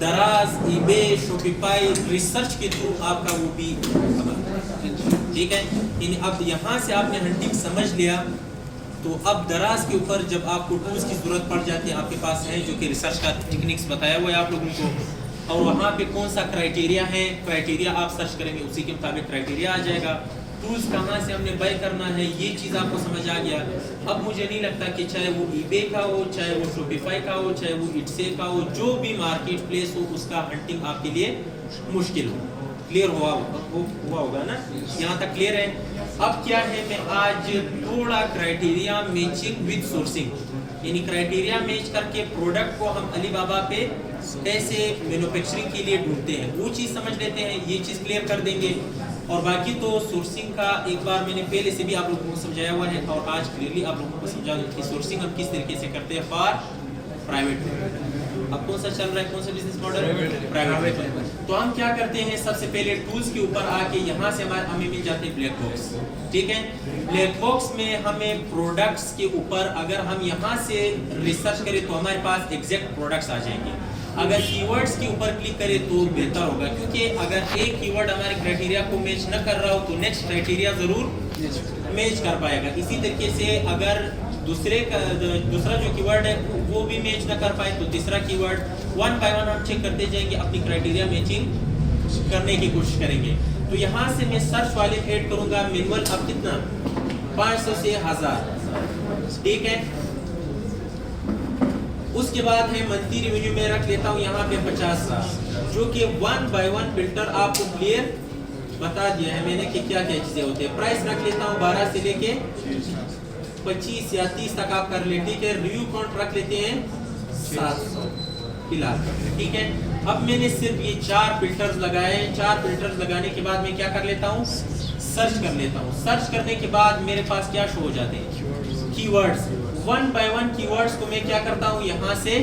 दराज, eBay, Shopify research के through आपका वो भी, ठीक है। अब यहाँ से आपने हंटिंग समझ लिया, तो अब दराज के ऊपर जब आपको टूल्स की ज़रूरत पड़ जाती है, आपके पास है जो कि रिसर्च का टेक्निक्स बताया हुआ है आप लोगों को, और वहाँ पे कौन सा क्राइटेरिया है, क्राइटेरिया आप सर्च करेंगे, उसी के मुताबिक क्राइटेरिया आ जाएगा। टूल्स कहाँ से हमने बाय करना है, ये चीज़ आपको समझ आ गया। अब मुझे नहीं लगता कि चाहे वो ईबे का हो, चाहे वो शॉपिफाई का हो, चाहे वो इट्से का हो, जो भी मार्केट प्लेस हो, उसका हंटिंग आपके लिए मुश्किल हो। क्लियर हुआ होगा ना, यहाँ तक क्लियर है। अब क्या है, मैं आज थोड़ा क्राइटेरिया मैचिंग विद सोर्सिंग, यानी क्राइटेरिया मैच करके प्रोडक्ट को हम अलीबाबा पे कैसे मैन्युफैक्चरिंग के लिए ढूंढते हैं, वो चीज़ समझ लेते हैं, ये चीज़ क्लियर कर देंगे। और बाकी तो सोर्सिंग का एक बार मैंने पहले से भी आप लोगों को समझाया हुआ है, और आज क्लियरली आप लोगों को समझा दूं कि सोर्सिंग हम किस तरीके से करते हैं फॉर प्राइवेट। अब कौन सा चल रहा है, कौन सा बिजनेस मॉडल, प्राइवेट। तो हम क्या करते हैं, सबसे पहले टूल्स के ऊपर आके यहाँ से हमें मिल जाते हैं ब्लैक बॉक्स, ठीक है। ब्लैक बॉक्स में हमें प्रोडक्ट्स के ऊपर अगर हम यहाँ से रिसर्च करें तो हमारे पास एग्जैक्ट प्रोडक्ट्स आ जाएंगे। अगर कीवर्ड्स के ऊपर क्लिक करें तो बेहतर होगा, क्योंकि अगर एक कीवर्ड हमारे क्राइटेरिया को मैच न कर रहा हो तो नेक्स्ट क्राइटेरिया जरूर मैच कर पाएगा। इसी तरीके से अगर दूसरा जो कीवर्ड है वो भी मैच ना कर पाए तो तीसरा कीवर्ड, वन बाय वन हम चेक करते जाएंगे, अपनी क्राइटेरिया मैचिंग करने की कोशिश करेंगे। तो यहाँ से मैं सर्च वाले ऐड करूंगा मैनुअल, अब कितना 500 से 1000, ठीक है। उसके बाद है मंथली रेवेन्यू में रख लेता हूँ यहाँ पे 50,000, जो कि वन बाय वन फिल्टर आपको क्लियर बता दिया है मैंने कि क्या क्या चीजें होती है। प्राइस रख लेता हूँ 12 से लेके 25 या 30 तक आप कर ले, ठीक है। रिव्यू काउंट रख लेते हैं 700 फिलहाल, ठीक है। अब मैंने सिर्फ ये 4 फिल्टर्स लगाए, 4 फिल्टर्स लगाने के बाद मैं क्या कर लेता हूँ, सर्च कर लेता हूँ। सर्च करने के बाद मेरे पास क्या शो हो जाते हैं, keywords. One by one keywords को मैं क्या करता हूँ, यहाँ से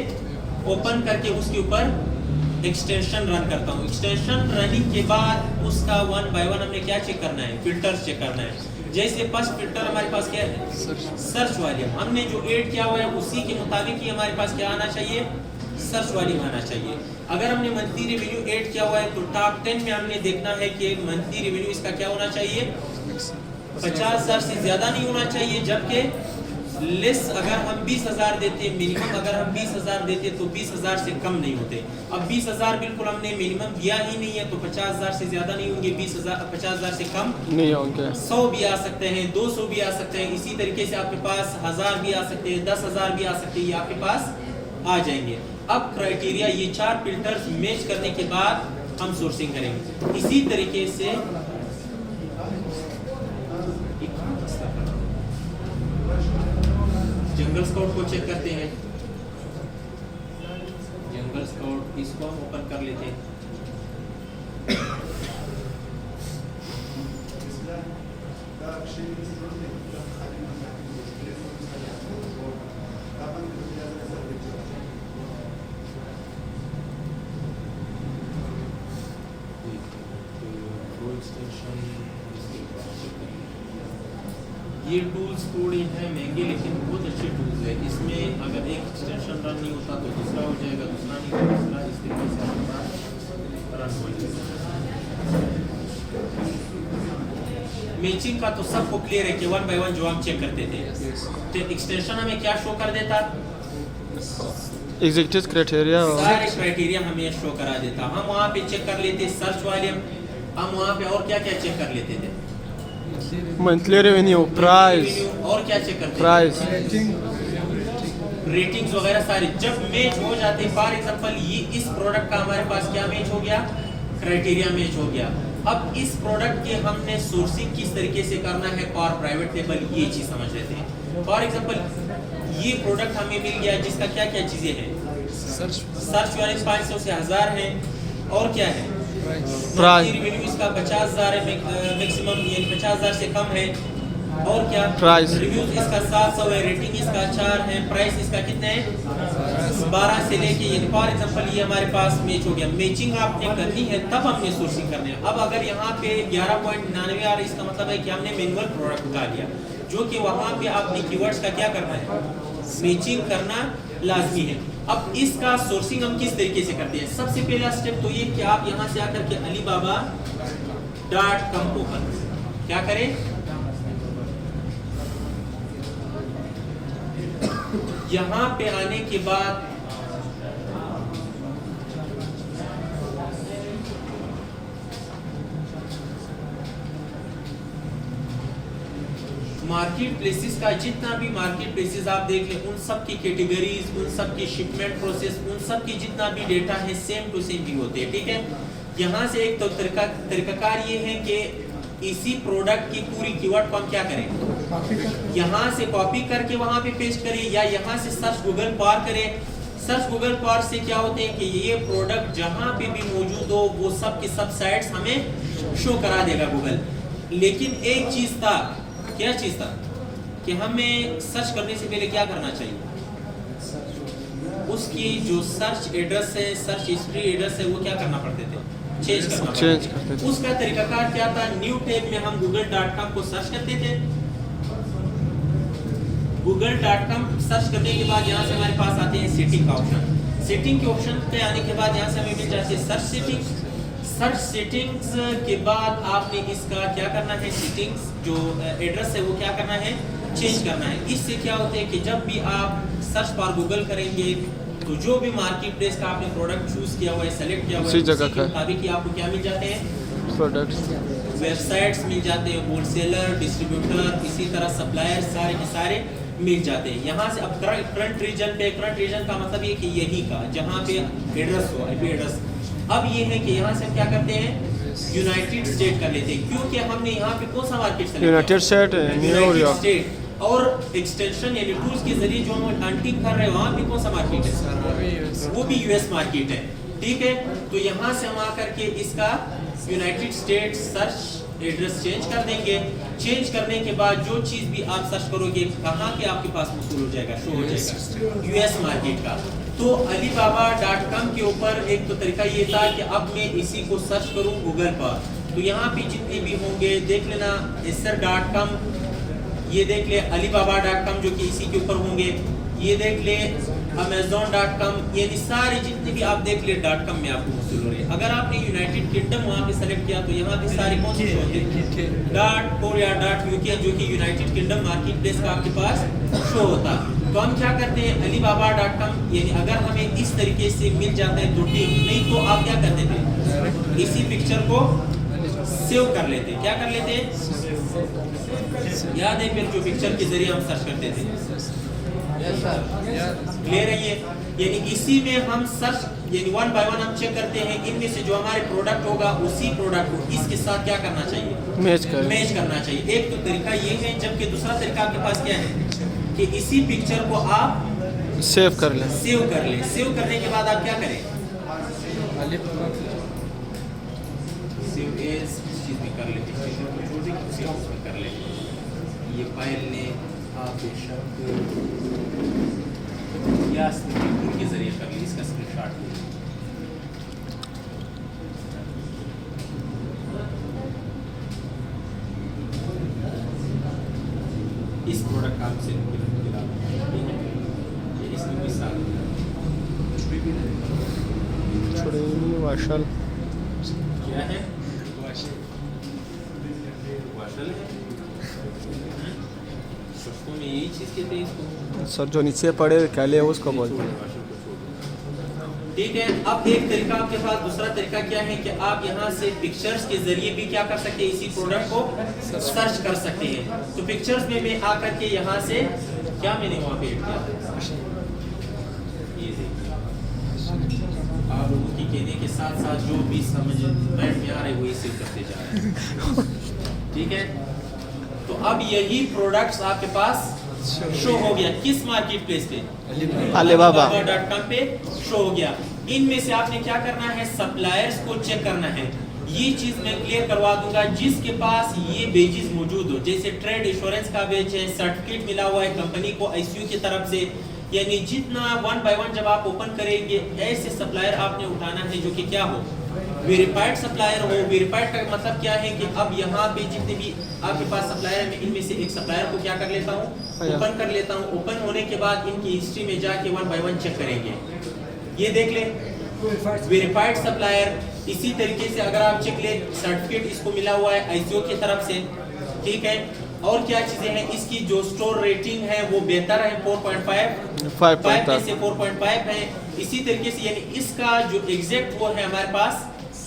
ओपन करके उसके ऊपर एक्सटेंशन रन करता हूँ। एक्सटेंशन रनिंग के बाद उसका वन बाय वन हमने क्या चेक करना है, फिल्टर्स चेक करना है। जैसे फर्स्ट फिल्टर हमारे पास क्या है, सर्च वॉल्यूम, हमने जो ऐड किया हुआ है उसी के मुताबिक ही हमारे पास क्या आना चाहिए, सर्च वॉल्यूम आना चाहिए। अगर हमने मंथली रेवेन्यू ऐड किया हुआ है तो टॉप 10 में हमने देखना है कि मंथली रेवेन्यू इसका क्या होना चाहिए, 50,000 से ज्यादा नहीं होना चाहिए, जबकि लेस अगर हम 20,000 देते, मिनिमम अगर हम 20,000 देते तो 20,000 से कम नहीं होते। अब 20,000 बिल्कुल हमने मिनिमम दिया ही नहीं है, तो 50,000 से ज्यादा नहीं होंगे, 50,000 से कम नहीं होंगे। 100 भी आ सकते हैं, 200 भी आ सकते हैं, इसी तरीके से आपके पास 1000 भी आ सकते हैं, 10,000 भी आ सकते हैं, ये आपके पास आ जाएंगे। अब क्राइटेरिया ये 4 फिल्टर्स मैच करने के बाद हम सोर्सिंग करेंगे। इसी तरीके से जंगल स्काउट को चेक करते हैं। जंगल स्काउट इसको हम ओपन कर लेते हैं। ये टूल्स थोड़े हैं महंगे लेकिन बहुत अच्छे टूल्स है। इसमें अगर एक एक्सटेंशन रन नहीं होता तो दूसरा हो जाएगा, दूसरा नहीं तो दूसरा, इस तरीके से आपके पास रन हो जाएगा। मैचिंग का तो सबको क्लियर है कि वन बाय वन जो हम चेक करते थे, तो एक्सटेंशन हमें क्या शो कर देता, एग्जैक्ट क्राइटेरिया, सारे क्राइटेरिया हमें शो करा देता। हम वहाँ पे चेक कर लेते सर्च वॉल्यूम, हम वहाँ पे और क्या क्या चेक कर लेते थे, मंथली रेवेन्यू, प्राइस, और क्या चेक करते, प्राइस, रेटिंग्स वगैरह सारे। जब मैच हो जाते, फॉर एग्जांपल ये इस प्रोडक्ट का हमारे पास क्या मैच हो गया, क्राइटेरिया मैच हो गया। अब इस प्रोडक्ट के हमने सोर्सिंग किस तरीके से करना है और प्राइवेट लेबल, ये चीज समझ लेते हैं। फॉर एग्जांपल ये प्रोडक्ट हमें मिल गया जिसका क्या क्या चीजें हैं, सर्च वाले 500 से 1000 है, और क्या है, प्राइस, रेवेन्यू इसका 50,000 है मैक्सिमम, यानी 50,000 से कम है, और क्या प्राइस, रिव्यूज इसका 700 है, रेटिंग इसका 4 है, प्राइस इसका कितने है 12 से लेके, यानी फॉर एग्जांपल ये हमारे पास मैच हो गया। मैचिंग आपने करनी है तब हमने सोर्सिंग करनी है। अब अगर यहाँ पे 11.99 आ रहा है, इसका मतलब है कि हमने मैनुअल प्रोडक्ट उठा लिया, जो कि वहाँ पे आपने कीवर्ड्स का क्या करना है, मैचिंग करना लाजमी है। अब इसका सोर्सिंग हम किस तरीके से करते हैं? सबसे पहला स्टेप तो ये कि आप यहां से आकर के alibaba.com ओपन क्या करें, यहां पे आने के बाद मार्केट प्लेसेस का जितना भी मार्केट प्लेसेस आप देख लें, उन सब की कैटेगरीज, उन सब की शिपमेंट प्रोसेस, उन सब की जितना भी डेटा है सेम टू सेम भी होते हैं। ठीक है, यहाँ से एक तो तरीकाकार ये है कि इसी प्रोडक्ट की पूरी कीवर्ड को हम क्या करें, यहाँ से कॉपी करके वहां पे पेस्ट करें, या यहाँ से सर्च गूगल पर करें। सर्च गूगल पर से क्या होते हैं कि ये प्रोडक्ट जहां पे भी मौजूद हो वो सब की सब साइट्स हमें शो करा देगा गूगल। लेकिन एक चीज था, क्या चीज था कि हमें सर्च करने से पहले क्या करना चाहिए, उसकी जो सर्च एड्रेस है, सर्च हिस्ट्री एड्रेस है, वो क्या करना पड़ते थे, चेंज करना पड़ता था। उसका तरीकाकार क्या था, न्यू टैब में हम google.com को सर्च करते थे। google.com सर्च करने के बाद यहाँ से हमारे पास आते हैं सेटिंग का ऑप्शन। सेटिंग के ऑप्शन पे आने के बाद यहाँ से हमें मिल जाती है सर्च सेटिंग्स। सर्च सेटिंग्स के बाद आपने इसका क्या करना है, सेटिंग्स जो एड्रेस है वो क्या करना है, चेंज करना है। इससे क्या होता है कि जब भी आप सर्च बार गूगल करेंगे तो जो भी मार्केट प्लेस का आपने प्रोडक्ट चूज किया हुआ है, सेलेक्ट किया हुआ है, उसी के मुताबिक ही आपको क्या मिल जाते हैं, प्रोडक्ट्स, वेबसाइट्स मिल जाते हैं, होलसेलर, डिस्ट्रीब्यूटर, इसी तरह सप्लायर, सारे के सारे मिल जाते हैं। यहाँ से अब करंट रीजन पे, करंट रीजन का मतलब ये कि यही का जहाँ पे एड्रेस हो, आईपी एड्रेस। अब ये है कि यहाँ से हम क्या करते हैं, यूनाइटेड स्टेट कर लेते हैं, क्योंकि हमने यहाँ पे कौन सा मार्केट सेलेक्ट किया, यूनाइटेड स्टेट, न्यूयॉर्क स्टेट। और एक्सटेंशन यानी टूल्स के जरिए जो हम हंटिंग कर रहे हैं वहाँ पे कौन सा मार्केट है, वो भी यूएस मार्केट है। ठीक है, तो यहाँ से हम आकर के इसका United state search address change कर देंगे। चेंज करने के बाद जो चीज भी आप सर्च करोगे कहाँ के आपके पास मौसूल हो जाएगा, शो हो जाएगा, यूएस मार्केट का। तो alibaba.com के ऊपर एक तो तरीका ये था कि अब मैं इसी को सर्च करूं गूगल पर, तो यहाँ पे जितने भी होंगे देख लेना, acer.com, ये देख ले alibaba.com जो कि इसी के ऊपर होंगे, ये देख ले amazon.com, ये सारे जितने भी आप देख ले .com में आपको मौसूल हो रहे हैं। अगर आपने यूनाइटेड किंगडम वहाँ पे सेलेक्ट किया तो यहाँ पे सारे कौन से होते हैं, .co या .uk जो कि यूनाइटेड किंगडम मार्केट प्लेस का आपके पास शो होता है। तो हम क्या करते हैं, alibaba.com यानी अगर हमें इस तरीके से मिल जाता है तो ठीक, नहीं तो आप क्या करते थे, इसी पिक्चर को सेव कर लेते, क्या कर लेते, याद है फिर जो पिक्चर के जरिए हम सर्च करते थे, ले रही है, यानी इसी में हम सर्च यानी वन बाय वन हम चेक करते हैं, इनमें से जो हमारे प्रोडक्ट होगा उसी प्रोडक्ट को इसके साथ क्या करना चाहिए, मैच करना चाहिए। एक तो तरीका ये है, जबकि दूसरा तरीका आपके पास क्या है कि इसी पिक्चर को आप सेव कर लें। सेव करने के बाद आप क्या करें, सेव एज चीज भी कर लेते हैं, कर लें, ये फाइल ने आप बेशक या स्क्रीनशॉट के जरिए कर ली, इसका स्क्रीनशॉट इस प्रोडक्ट का से इसमें भी साथ वाशल क्या है, वाशल है, सस्तों में यही चीज कहते हैं इसको सर, जो नीचे पड़े कैले उसको बोलते हैं। ठीक है, अब एक तरीका आपके पास, दूसरा तरीका क्या है कि आप यहाँ से पिक्चर्स के जरिए भी क्या कर सकते हैं, इसी प्रोडक्ट को सर्च कर सकते हैं। तो पिक्चर्स में मैं आकर के यहाँ से क्या मैंने वहाँ पे किया, आप लोगों की कहने के साथ साथ जो भी समझ माइंड में आ रहे वही सेव करते जा रहे हैं। ठीक है, तो अब यही प्रोडक्ट्स आपके पास शो हो गया, किस मार्केट प्लेस पे, alibaba.com पे शो हो गया। इनमें से आपने क्या करना है, सप्लायर्स को चेक करना है। ये चीज मैं क्लियर करवा दूंगा, जिसके पास ये बेजेस मौजूद हो, जैसे ट्रेड इंश्योरेंस का बेच है, सर्टिफिकेट मिला हुआ है कंपनी को आईसीयू की तरफ से, यानी जितना वन बाय वन जब आप ओपन करेंगे ऐसे सप्लायर आपने उठाना है जो कि क्या हो, वेरीफाइड सप्लायर हो। वेरीफाइड का मतलब क्या है कि अब यहाँ पे जितने भी आपके पास सप्लायर है, मैं इनमें से एक सप्लायर को क्या कर लेता हूँ, ओपन कर लेता हूँ। ओपन होने के बाद इनकी हिस्ट्री में जाके वन बाय वन चेक करेंगे। ये देख ले वेरीफाइड सप्लायर। इसी तरीके से अगर आप चेक ले सर्टिफिकेट इसको मिला हुआ है आईसीओ की तरफ से, ठीक है। और क्या चीजें हैं, इसकी जो स्टोर रेटिंग है वो बेहतर है 4.5 5 में से 4.5 है। इसी तरीके से यानी इसका जो एग्जैक्ट वो है हमारे पास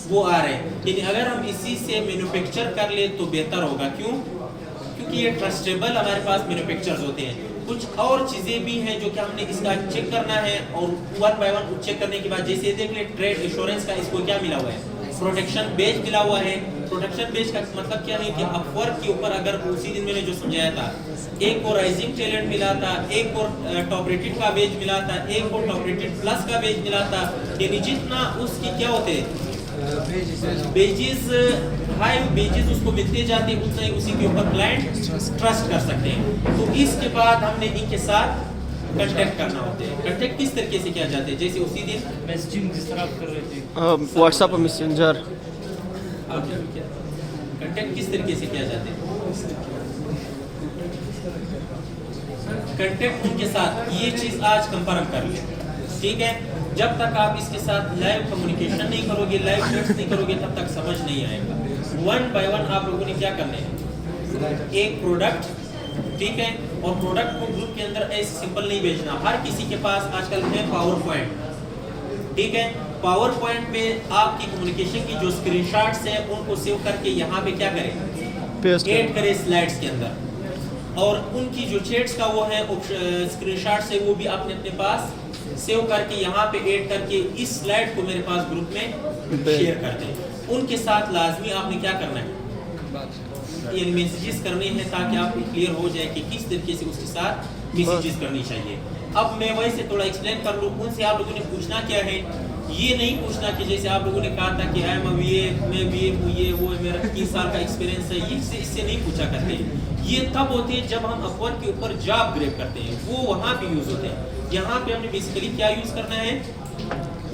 वो आ रहे हैं, यानी अगर हम इसी से मैन्युफैक्चर कर ले तो बेहतर होगा। क्यों? क्योंकि ये ट्रस्टेबल हमारे पास मैन्युफैक्चरर्स होते हैं। कुछ और चीजें भी हैं जो कि हमने इसका चेक करना है, और वन बाय वन चेक करने के बाद जैसे देख ले ट्रेड इंश्योरेंस का इसको क्या मिला हुआ है, प्रोटेक्शन बेज मिला हुआ है। प्रोटेक्शन बेज का मतलब क्या है कि अपवर्क के ऊपर अगर उसी दिन मैंने जो समझाया था, एक को राइजिंग टैलेंट मिला था, एक को टॉप रेटेड का बेज मिला था, एक को टॉप रेटेड प्लस का बेज मिला था, यानी जितना उसकी क्या होते हैं बेजेस, हाई बेजेस उसको मिलते जाते हैं, उतना ही उसी के ऊपर क्लाइंट ट्रस्ट कर सकते हैं। तो इसके बाद हमने इनके साथ कांटेक्ट करना होता है। कांटेक्ट किस तरीके से किया जाता है, जैसे उसी दिन मैसेजिंग जिस तरह आप कर रहे थे व्हाट्सएप मैसेंजर, कांटेक्ट किस तरीके से किया जाता है, कांटेक्ट उनके साथ ये चीज आज कंफर्म कर ले, ठीक है। जब तक आप इसके साथ लाइव कम्युनिकेशन नहीं करोगे, लाइव चैट्स नहीं करोगे, तब तक समझ नहीं आएगा। वन बाय वन आप लोगों ने क्या करने हैं, एक प्रोडक्ट, ठीक है, और प्रोडक्ट को ग्रुप के अंदर ऐसे सिंपल नहीं भेजना। हर किसी के पास आजकल है पावर पॉइंट, ठीक है। पावर पॉइंट में आपकी कम्युनिकेशन की जो स्क्रीनशॉट्स हैं उनको सेव करके यहाँ पे क्या करें, ऐड करें स्लाइड्स के अंदर, और उनकी जो चैट्स का वो है स्क्रीनशॉट्स है वो भी आपने अपने पास सेव करके यहाँ पे ऐड करके इस स्लाइड को मेरे पास ग्रुप में शेयर कर दें। उनके साथ लाजमी आपने क्या करना है, ये मैसेजेस करने हैं ताकि आपको क्लियर हो जाए कि किस तरीके से उसके साथ मैसेजेस करनी चाहिए। अब मैं वैसे थोड़ा एक्सप्लेन कर लूँ। उनसे आप लोगों ने पूछना क्या है, ये नहीं पूछना कि जैसे आप लोगों ने कहा था कि मैं बीए वो मेरा 30 साल का एक्सपीरियंस है, इससे नहीं पूछा करते। ये तब होते हैं जब हम अपवर्क के ऊपर जॉब ग्रेप करते हैं, वो वहाँ पे यूज होते हैं। यहाँ पे हमने बेसिकली क्या यूज करना है,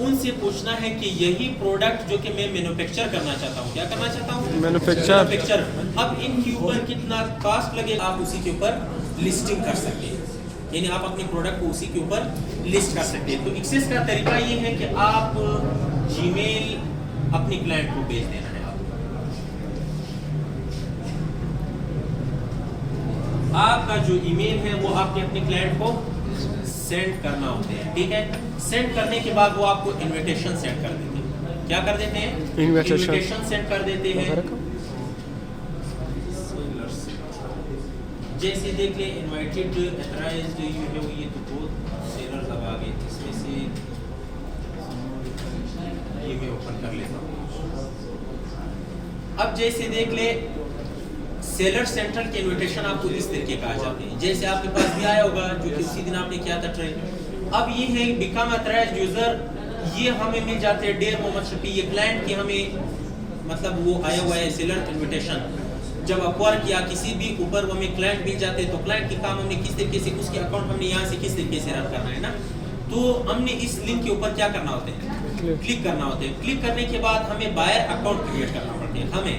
उनसे पूछना है कि यही प्रोडक्ट जो कि मैं मैन्युफैक्चर करना चाहता हूँ, क्या करना चाहता हूँ, मैन्युफैक्चर। अब इनके ऊपर कितना कॉस्ट लगे, आप उसी के ऊपर लिस्टिंग कर सकते हैं, यानी आप अपने प्रोडक्ट को उसी के ऊपर लिस्ट कर सकते हैं। तो एक्सेस का तरीका ये है कि आप जीमेल अपने क्लाइंट को भेज देना है। आपका जो ईमेल है वो आपके अपने क्लाइंट को सेंड करना होते हैं, ठीक है। सेंड करने के बाद वो आपको इनविटेशन सेंड कर देते हैं। क्या कर देते हैं, इनविटेशन सेंड कर देते हैं। जैसे देख ले इनवाइटेड एथराइज्ड यू हैव, ये तो बहुत सेलर्स अब आ गए, इसमें से ये मैं ओपन कर लेता हूँ। अब जैसे देख ले सेलर सेंट्रल के इनविटेशन आपको इस तरीके का आ जाते हैं, जैसे आपके पास भी आया होगा जो कि उसी दिन आपने किया था ट्रेन। अब ये है बिकम अथराइज्ड यूजर, ये हमें मिल जाते हैं डेयर मोहम्मद शफी, ये क्लाइंट की हमें मतलब वो आया हुआ है सेलर इनविटेशन। जब अपवर्क या किसी भी ऊपर वो हमें क्लाइंट मिल जाते हैं तो क्लाइंट के काम हमने किस तरीके से, उसके अकाउंट हमने यहाँ से किस तरीके से रन करना है ना, तो हमने इस लिंक के ऊपर क्या करना होता है, क्लिक करना होता है। क्लिक करने के बाद हमें बायर अकाउंट क्रिएट करना पड़ता है। हमें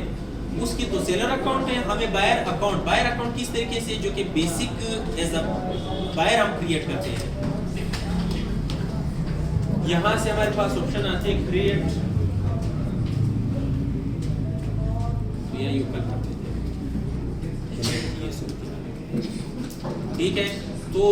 उसकी तो सेलर अकाउंट है, हमें बायर अकाउंट किस तरीके से, जो कि बेसिक एज अ बायर हम क्रिएट करते हैं। यहाँ से हमारे पास ऑप्शन आते हैं क्रिएट, तो यही ऊपर कर देते हैं, ठीक है। तो